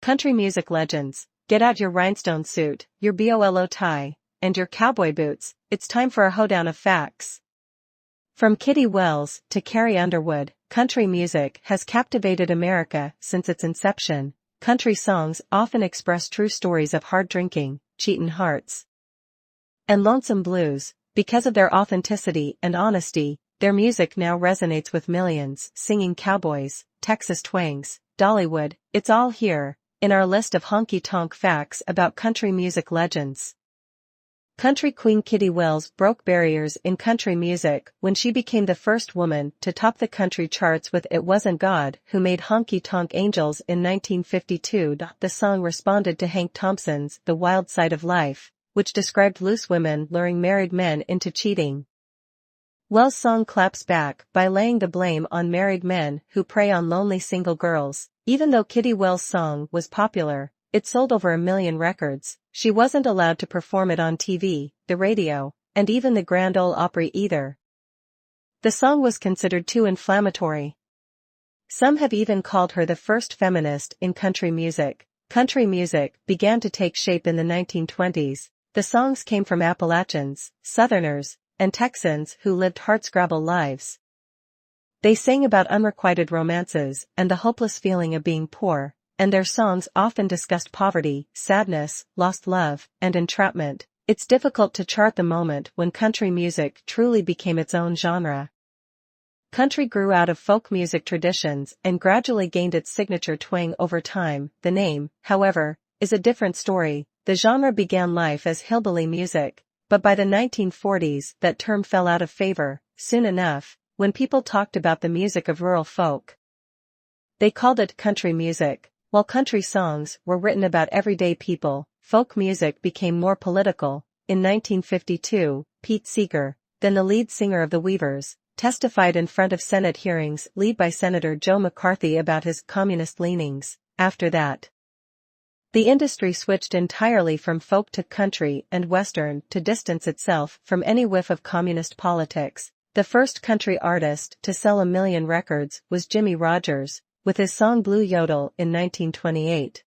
Country music legends, get out your rhinestone suit, your bolo tie, and your cowboy boots. It's time for a hoedown of facts. From Kitty Wells to Carrie Underwood, country music has captivated America since its inception. Country songs often express true stories of hard drinking, cheatin' hearts, and lonesome blues. Because of their authenticity and honesty, their music now resonates with millions. Singing cowboys, Texas twangs, Dollywood, it's all here in our list of honky-tonk facts about country music legends. Country queen Kitty Wells broke barriers in country music when she became the first woman to top the country charts with It Wasn't God Who Made Honky Tonk Angels in 1952. The song responded to Hank Thompson's The Wild Side of Life, which described loose women luring married men into cheating. Wells' song claps back by laying the blame on married men who prey on lonely single girls. Even though Kitty Wells' song was popular, it sold over 1 million records. She wasn't allowed to perform it on TV, the radio, and even the Grand Ole Opry either. The song was considered too inflammatory. Some have even called her the first feminist in country music. Country music began to take shape in the 1920s. The songs came from Appalachians, Southerners, and Texans who lived hardscrabble lives. They sang about unrequited romances and the hopeless feeling of being poor, and their songs often discussed poverty, sadness, lost love, and entrapment. It's difficult to chart the moment when country music truly became its own genre. Country grew out of folk music traditions and gradually gained its signature twang over time. The name, however, is a different story. The genre began life as hillbilly music, but by the 1940s that term fell out of favor. Soon enough, when people talked about the music of rural folk, they called it country music. While country songs were written about everyday people, folk music became more political. In 1952, Pete Seeger, then the lead singer of the Weavers, testified in front of Senate hearings led by Senator Joe McCarthy about his communist leanings. After that, the industry switched entirely from folk to country and western to distance itself from any whiff of communist politics. The first country artist to sell 1 million records was Jimmie Rodgers, with his song Blue Yodel in 1928.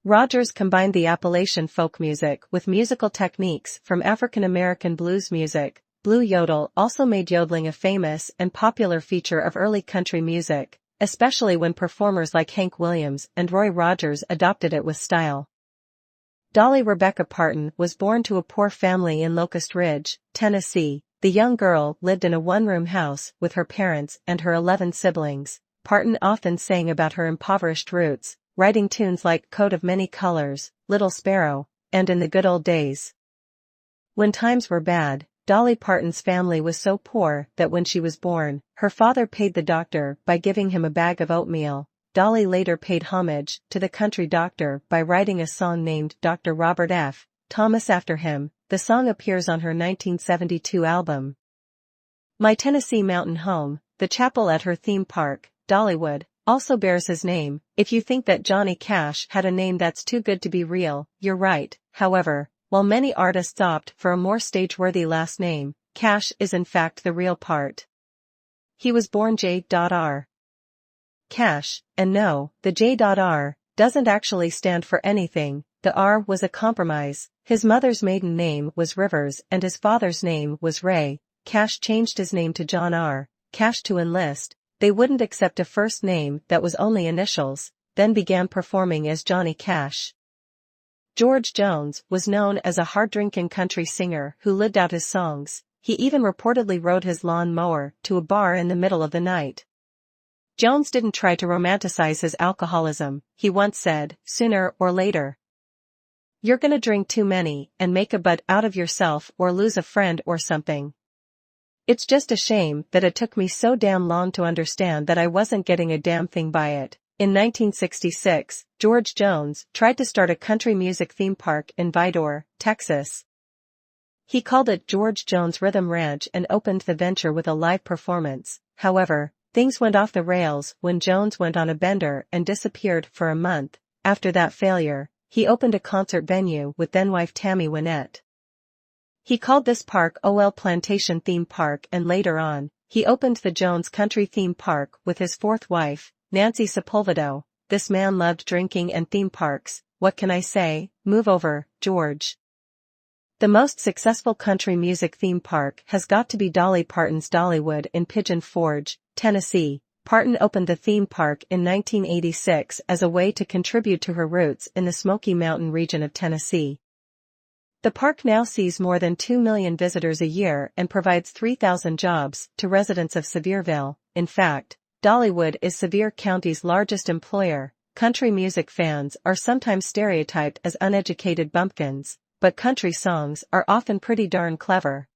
Rodgers combined the Appalachian folk music with musical techniques from African American blues music. Blue Yodel also made yodeling a famous and popular feature of early country music, especially when performers like Hank Williams and Roy Rogers adopted it with style. Dolly Rebecca Parton was born to a poor family in Locust Ridge, Tennessee. The young girl lived in a one-room house with her parents and her 11 siblings. Parton often sang about her impoverished roots, writing tunes like Coat of Many Colors, Little Sparrow, and In the Good Old Days. When times were bad, Dolly Parton's family was so poor that when she was born, her father paid the doctor by giving him a bag of oatmeal. Dolly later paid homage to the country doctor by writing a song named Dr. Robert F. Thomas after him. The song appears on her 1972 album, My Tennessee Mountain Home. The chapel at her theme park, Dollywood, also bears his name. If you think that Johnny Cash had a name that's too good to be real, you're right. However, while many artists opt for a more stage-worthy last name, Cash is in fact the real part. He was born J.R. Cash, and no, the J.R. doesn't actually stand for anything. The R was a compromise. His mother's maiden name was Rivers and his father's name was Ray. Cash changed his name to John R. Cash to enlist. They wouldn't accept a first name that was only initials, then began performing as Johnny Cash. George Jones was known as a hard-drinking country singer who lived out his songs. He even reportedly rode his lawn mower to a bar in the middle of the night. Jones didn't try to romanticize his alcoholism. He once said, "Sooner or later, you're gonna drink too many and make a butt out of yourself or lose a friend or something. It's just a shame that it took me so damn long to understand that I wasn't getting a damn thing by it." In 1966, George Jones tried to start a country music theme park in Vidor, Texas. He called it George Jones Rhythm Ranch and opened the venture with a live performance. However, things went off the rails when Jones went on a bender and disappeared for a month. After that failure, he opened a concert venue with then-wife Tammy Wynette. He called this park OL Plantation Theme Park, and later on, he opened the Jones Country Theme Park with his fourth wife, Nancy Sepulvedo. this man loved drinking and theme parks. What can I say? Move over, George. The most successful country music theme park has got to be Dolly Parton's Dollywood in Pigeon Forge, Tennessee. Parton opened the theme park in 1986 as a way to contribute to her roots in the Smoky Mountain region of Tennessee. The park now sees more than 2 million visitors a year and provides 3,000 jobs to residents of Sevierville. In fact, Dollywood is Sevier County's largest employer. Country music fans are sometimes stereotyped as uneducated bumpkins, but country songs are often pretty darn clever.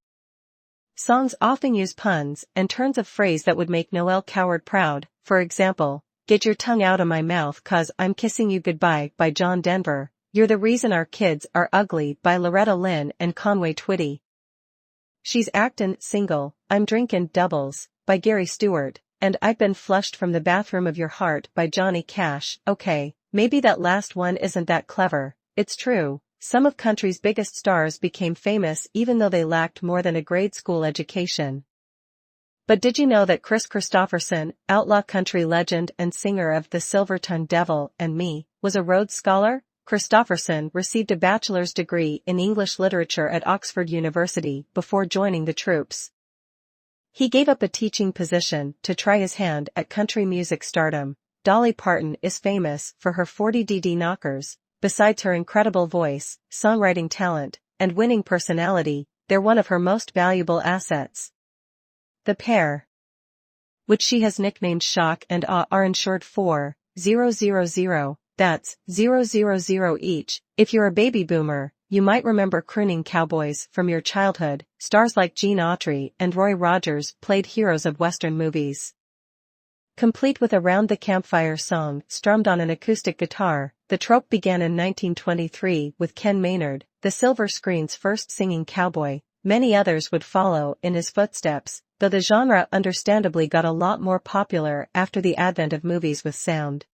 Songs often use puns and turns of phrase that would make Noel Coward proud. For example, "Get your tongue out of my mouth 'cause I'm kissing you goodbye" by John Denver, "You're the reason our kids are ugly" by Loretta Lynn and Conway Twitty. "She's actin' single, I'm drinkin' doubles" by Gary Stewart, and "I've been flushed from the bathroom of your heart" by Johnny Cash. Okay, maybe that last one isn't that clever. It's true. Some of country's biggest stars became famous even though they lacked more than a grade school education. But did you know that Kris Kristofferson, outlaw country legend and singer of The Silver-Tongued Devil and Me, was a Rhodes Scholar? Kristofferson received a bachelor's degree in English literature at Oxford University before joining the troops. He gave up a teaching position to try his hand at country music stardom. Dolly Parton is famous for her 40DD knockers. Besides her incredible voice, songwriting talent, and winning personality, they're one of her most valuable assets. The pair, which she has nicknamed Shock and Awe, are insured for 000, that's 000 each. If you're a baby boomer, you might remember crooning cowboys from your childhood. Stars like Gene Autry and Roy Rogers played heroes of Western movies. Complete with a round-the-campfire song strummed on an acoustic guitar, the trope began in 1923 with Ken Maynard, the silver screen's first singing cowboy. Many others would follow in his footsteps, though the genre understandably got a lot more popular after the advent of movies with sound.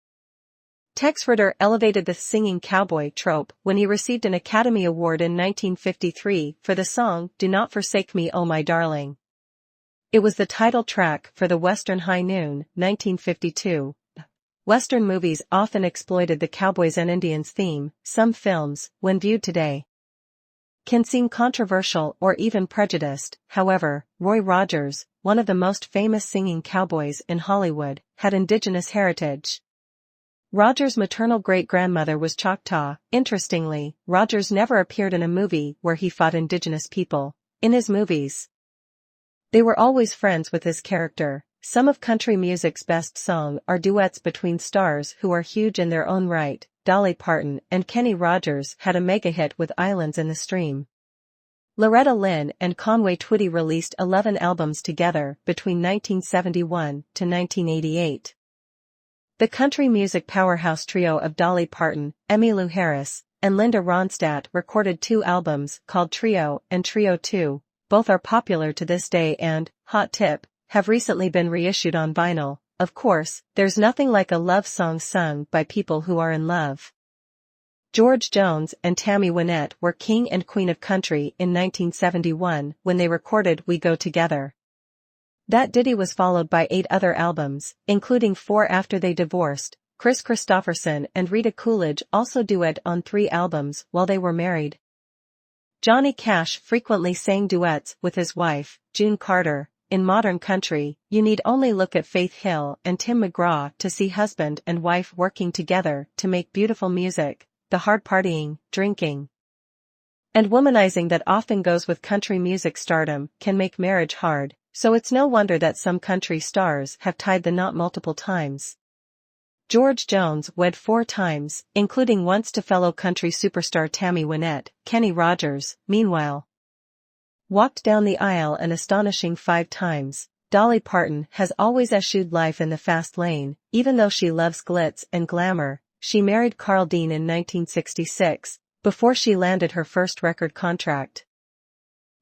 Tex Ritter elevated the singing cowboy trope when he received an Academy Award in 1953 for the song "Do Not Forsake Me, Oh My Darling." It was the title track for the Western High Noon, 1952. Western movies often exploited the cowboys and Indians theme. Some films, when viewed today, can seem controversial or even prejudiced. However, Roy Rogers, one of the most famous singing cowboys in Hollywood, had indigenous heritage. Rogers' maternal great-grandmother was Choctaw. Interestingly, Rogers never appeared in a movie where he fought indigenous people. In his movies, they were always friends with his character. Some of country music's best songs are duets between stars who are huge in their own right. Dolly Parton and Kenny Rogers had a mega hit with Islands in the Stream. Loretta Lynn and Conway Twitty released 11 albums together between 1971 to 1988. The country music powerhouse trio of Dolly Parton, Emmylou Harris, and Linda Ronstadt recorded 2 albums called Trio and Trio 2. Both are popular to this day and, hot tip, have recently been reissued on vinyl. Of course, there's nothing like a love song sung by people who are in love. George Jones and Tammy Wynette were king and queen of country in 1971 when they recorded We Go Together. That ditty was followed by 8 other albums, including 4 after they divorced. Kris Kristofferson and Rita Coolidge also duet on 3 albums while they were married. Johnny Cash frequently sang duets with his wife, June Carter. In modern country, you need only look at Faith Hill and Tim McGraw to see husband and wife working together to make beautiful music. The hard partying, drinking, and womanizing that often goes with country music stardom can make marriage hard, so it's no wonder that some country stars have tied the knot multiple times. George Jones wed 4 times, including once to fellow country superstar Tammy Wynette. Kenny Rogers, meanwhile, walked down the aisle an astonishing 5 times. Dolly Parton has always eschewed life in the fast lane. Even though she loves glitz and glamour, she married Carl Dean in 1966, before she landed her first record contract.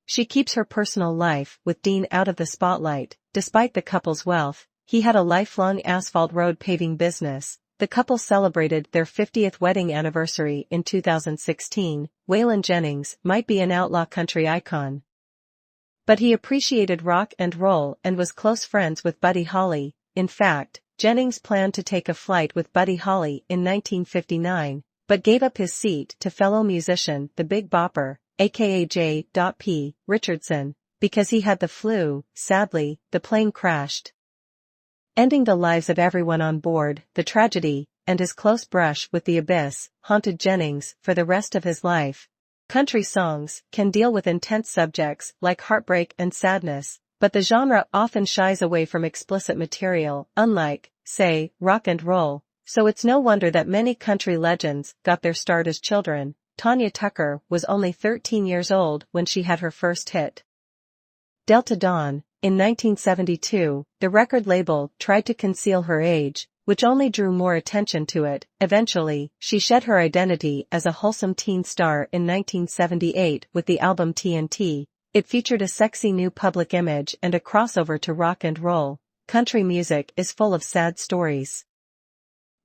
She keeps her personal life with Dean out of the spotlight. Despite the couple's wealth, he had a lifelong asphalt road paving business. The couple celebrated their 50th wedding anniversary in 2016. Waylon Jennings might be an outlaw country icon, but he appreciated rock and roll and was close friends with Buddy Holly. In fact, Jennings planned to take a flight with Buddy Holly in 1959, but gave up his seat to fellow musician The Big Bopper, aka J.P. Richardson, because he had the flu. Sadly, the plane crashed, ending the lives of everyone on board. The tragedy, and his close brush with the abyss, haunted Jennings for the rest of his life. Country songs can deal with intense subjects like heartbreak and sadness, but the genre often shies away from explicit material, unlike, say, rock and roll, so it's no wonder that many country legends got their start as children. Tanya Tucker was only 13 years old when she had her first hit, Delta Dawn. In 1972, the record label tried to conceal her age, which only drew more attention to it. Eventually, she shed her identity as a wholesome teen star in 1978 with the album TNT. It featured a sexy new public image and a crossover to rock and roll. Country music is full of sad stories,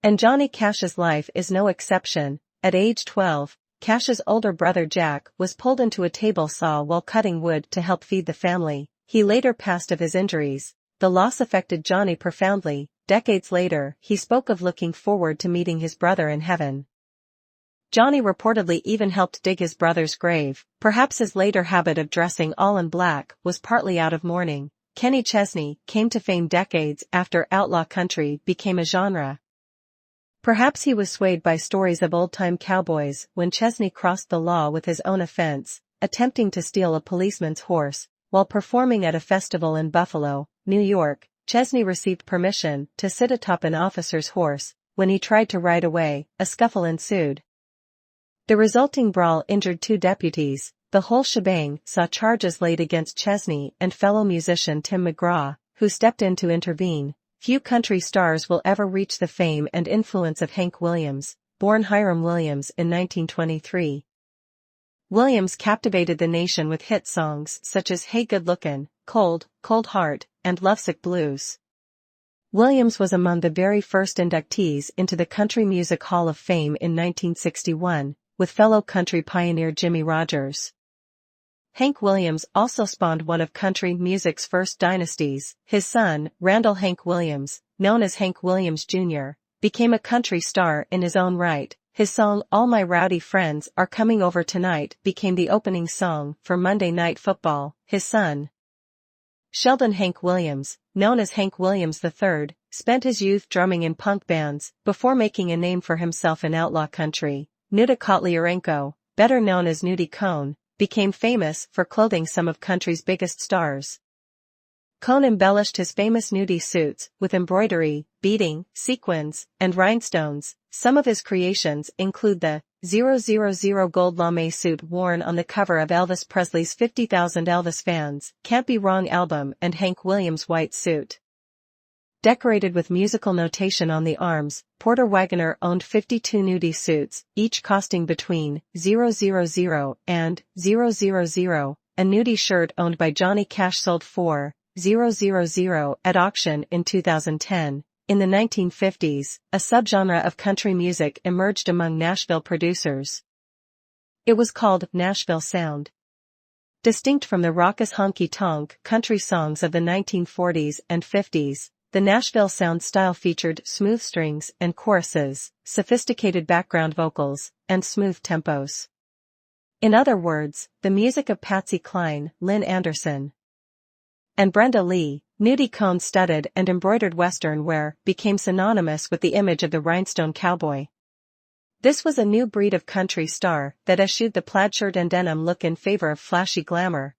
and Johnny Cash's life is no exception. At age 12, Cash's older brother Jack was pulled into a table saw while cutting wood to help feed the family. He later passed of his injuries. The loss affected Johnny profoundly. Decades later, he spoke of looking forward to meeting his brother in heaven. Johnny reportedly even helped dig his brother's grave. Perhaps his later habit of dressing all in black was partly out of mourning. Kenny Chesney came to fame decades after outlaw country became a genre. Perhaps he was swayed by stories of old-time cowboys when Chesney crossed the law with his own offense, attempting to steal a policeman's horse. While performing at a festival in Buffalo, New York, Chesney received permission to sit atop an officer's horse. When he tried to ride away, a scuffle ensued. The resulting brawl injured 2 deputies. The whole shebang saw charges laid against Chesney and fellow musician Tim McGraw, who stepped in to intervene. Few country stars will ever reach the fame and influence of Hank Williams, born Hiram Williams in 1923. Williams captivated the nation with hit songs such as Hey Good Lookin', Cold, Cold Heart, and Lovesick Blues. Williams was among the very first inductees into the Country Music Hall of Fame in 1961, with fellow country pioneer Jimmie Rodgers. Hank Williams also spawned one of country music's first dynasties. His son, Randall Hank Williams, known as Hank Williams Jr., became a country star in his own right. His song All My Rowdy Friends Are Coming Over Tonight became the opening song for Monday Night Football. His son, Sheldon Hank Williams, known as Hank Williams III, spent his youth drumming in punk bands before making a name for himself in outlaw country. Nuda Kotlyarenko, better known as Nudie Cone, became famous for clothing some of country's biggest stars. Cone embellished his famous nudie suits with embroidery, beading, sequins, and rhinestones. Some of his creations include the 000 gold lame suit worn on the cover of Elvis Presley's 50,000 Elvis Fans Can't Be Wrong album and Hank Williams' white suit, decorated with musical notation on the arms. Porter Wagoner owned 52 nudie suits, each costing between 000 and 000. A nudie shirt owned by Johnny Cash sold for 000 at auction in 2010. In the 1950s, a subgenre of country music emerged among Nashville producers. It was called Nashville Sound. Distinct from the raucous honky-tonk country songs of the 1940s and 50s, the Nashville Sound style featured smooth strings and choruses, sophisticated background vocals, and smooth tempos. In other words, the music of Patsy Cline, Lynn Anderson, and Brenda Lee. Nudie Cone studded and embroidered Western wear became synonymous with the image of the rhinestone cowboy. This was a new breed of country star that eschewed the plaid shirt and denim look in favor of flashy glamour.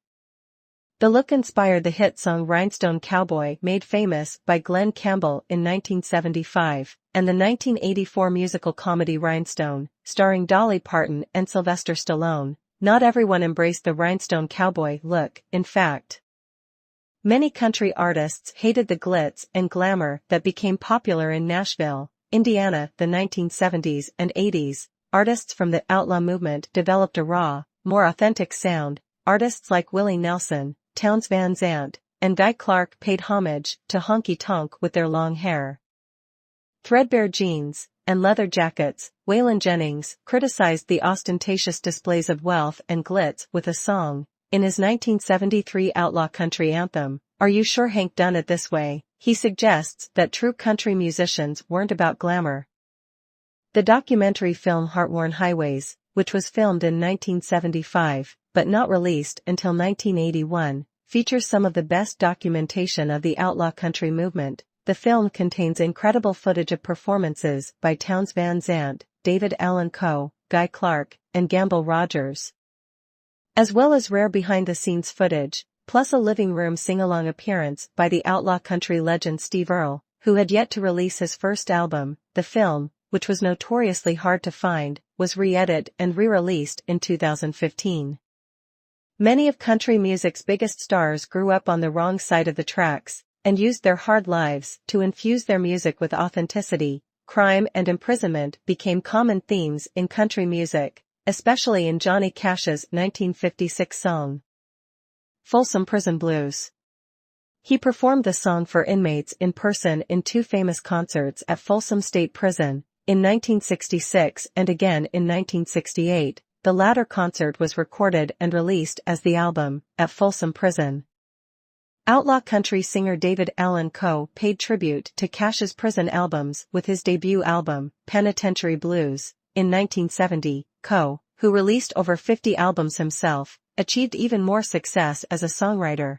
The look inspired the hit song Rhinestone Cowboy, made famous by Glen Campbell in 1975, and the 1984 musical comedy Rhinestone, starring Dolly Parton and Sylvester Stallone. Not everyone embraced the rhinestone cowboy look. In fact, many country artists hated the glitz and glamour that became popular in Nashville, Indiana, the 1970s and 80s. Artists from the outlaw movement developed a raw, more authentic sound. Artists like Willie Nelson, Townes Van Zandt, and Guy Clark paid homage to honky-tonk with their long hair, threadbare jeans, and leather jackets. Waylon Jennings criticized the ostentatious displays of wealth and glitz with a song. In his 1973 outlaw country anthem, Are You Sure Hank Done It This Way?, He suggests that true country musicians weren't about glamour. The documentary film Heartworn Highways, which was filmed in 1975, but not released until 1981, features some of the best documentation of the outlaw country movement. The film contains incredible footage of performances by Townes Van Zandt, David Allan Coe, Guy Clark, and Gamble Rogers, as well as rare behind-the-scenes footage, plus a living room sing-along appearance by the outlaw country legend Steve Earle, who had yet to release his first album. The film, which was notoriously hard to find, was re-edited and re-released in 2015. Many of country music's biggest stars grew up on the wrong side of the tracks, and used their hard lives to infuse their music with authenticity. Crime and imprisonment became common themes in country music, especially in Johnny Cash's 1956 song, Folsom Prison Blues. He performed the song for inmates in person in two famous concerts at Folsom State Prison, in 1966 and again in 1968. The latter concert was recorded and released as the album, At Folsom Prison. Outlaw country singer David Allan Coe paid tribute to Cash's prison albums with his debut album, Penitentiary Blues, in 1970. Coe, who released over 50 albums himself, achieved even more success as a songwriter.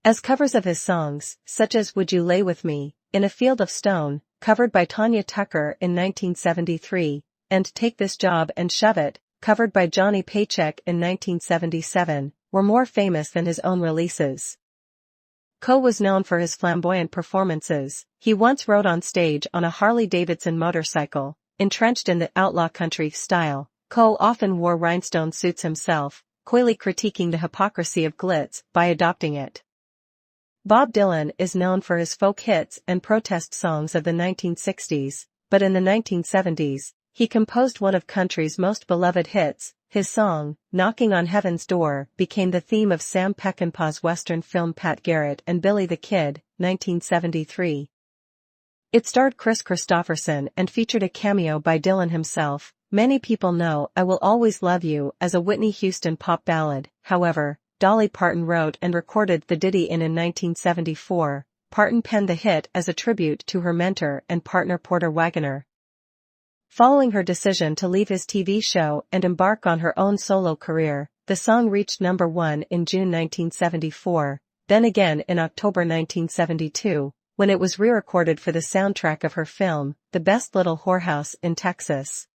As covers of his songs, such as Would You Lay With Me, In a Field of Stone, covered by Tanya Tucker in 1973, and Take This Job and Shove It, covered by Johnny Paycheck in 1977, were more famous than his own releases. Coe was known for his flamboyant performances. He once rode on stage on a Harley-Davidson motorcycle, entrenched in the outlaw country style. Coe often wore rhinestone suits himself, coyly critiquing the hypocrisy of glitz by adopting it. Bob Dylan is known for his folk hits and protest songs of the 1960s, but in the 1970s, he composed one of country's most beloved hits. His song, Knocking on Heaven's Door, became the theme of Sam Peckinpah's Western film Pat Garrett and Billy the Kid, 1973. It starred Chris Christopherson and featured a cameo by Dylan himself. Many people know I Will Always Love You as a Whitney Houston pop ballad. However, Dolly Parton wrote and recorded the ditty in 1974. Parton penned the hit as a tribute to her mentor and partner Porter Wagoner. Following her decision to leave his TV show and embark on her own solo career, the song reached number 1 in June 1974, then again in October 1972, when it was re-recorded for the soundtrack of her film, The Best Little Whorehouse in Texas.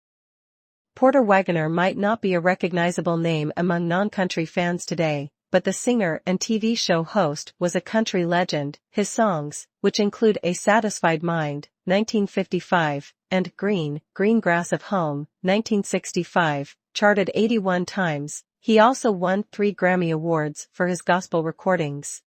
Porter Wagoner might not be a recognizable name among non-country fans today, but the singer and TV show host was a country legend. His songs, which include A Satisfied Mind, 1955, and Green Grass of Home, 1965, charted 81 times. He also won 3 Grammy Awards for his gospel recordings.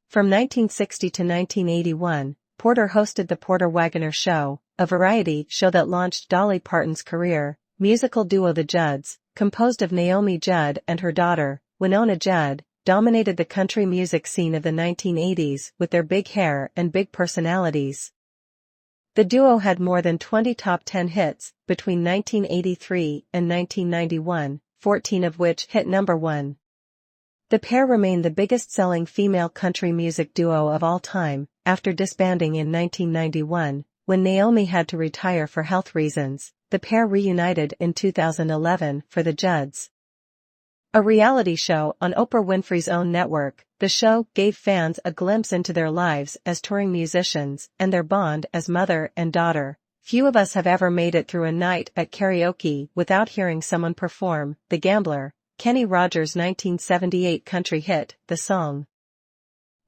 From 1960 to 1981, Porter hosted The Porter Wagoner Show, a variety show that launched Dolly Parton's career. Musical duo The Judds, composed of Naomi Judd and her daughter, Winona Judd, dominated the country music scene of the 1980s with their big hair and big personalities. The duo had more than 20 top 10 hits between 1983 and 1991, 14 of which hit number 1. The pair remained the biggest-selling female country music duo of all time, after disbanding in 1991, when Naomi had to retire for health reasons. The pair reunited in 2011 for The Judds, a reality show on Oprah Winfrey's own network. The show gave fans a glimpse into their lives as touring musicians and their bond as mother and daughter. Few of us have ever made it through a night at karaoke without hearing someone perform The Gambler, Kenny Rogers' 1978 country hit. The song,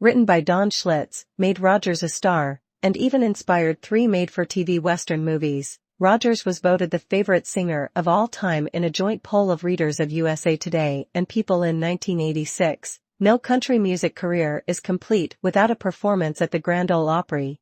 written by Don Schlitz, made Rogers a star, and even inspired 3 made-for-TV Western movies. Rogers was voted the favorite singer of all time in a joint poll of readers of USA Today and People in 1986. No country music career is complete without a performance at the Grand Ole Opry.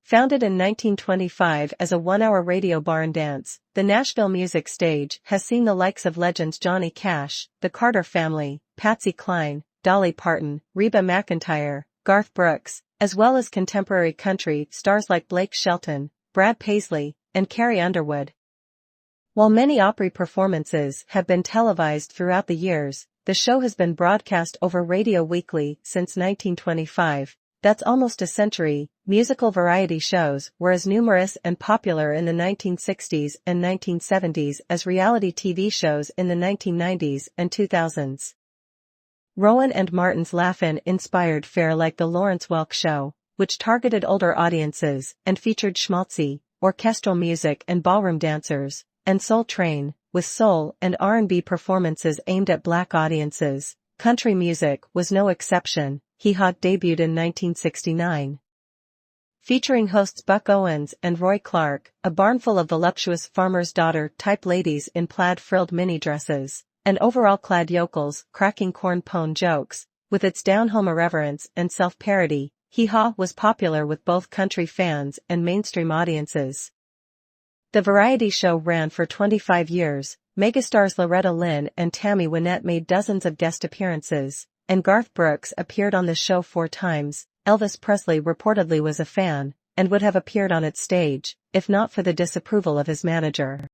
Founded in 1925 as a one-hour radio barn dance, the Nashville Music Stage has seen the likes of legends Johnny Cash, the Carter Family, Patsy Cline, Dolly Parton, Reba McEntire, Garth Brooks, as well as contemporary country stars like Blake Shelton, Brad Paisley, and Carrie Underwood. While many Opry performances have been televised throughout the years, the show has been broadcast over radio weekly since 1925. That's almost a century. Musical variety shows were as numerous and popular in the 1960s and 1970s as reality TV shows in the 1990s and 2000s. Rowan and Martin's Laugh-In inspired fare like The Lawrence Welk Show, which targeted older audiences and featured schmaltzy, orchestral music and ballroom dancers, and Soul Train, with soul and R&B performances aimed at black audiences. Country music was no exception. Hee Haw debuted in 1969. Featuring hosts Buck Owens and Roy Clark, a barnful of voluptuous farmer's daughter-type ladies in plaid-frilled mini-dresses, and overall-clad yokels cracking corn-pone jokes. With its down-home irreverence and self-parody, Hee Haw was popular with both country fans and mainstream audiences. The variety show ran for 25 years. Megastars Loretta Lynn and Tammy Wynette made dozens of guest appearances, and Garth Brooks appeared on the show 4 times. Elvis Presley reportedly was a fan, and would have appeared on its stage, if not for the disapproval of his manager.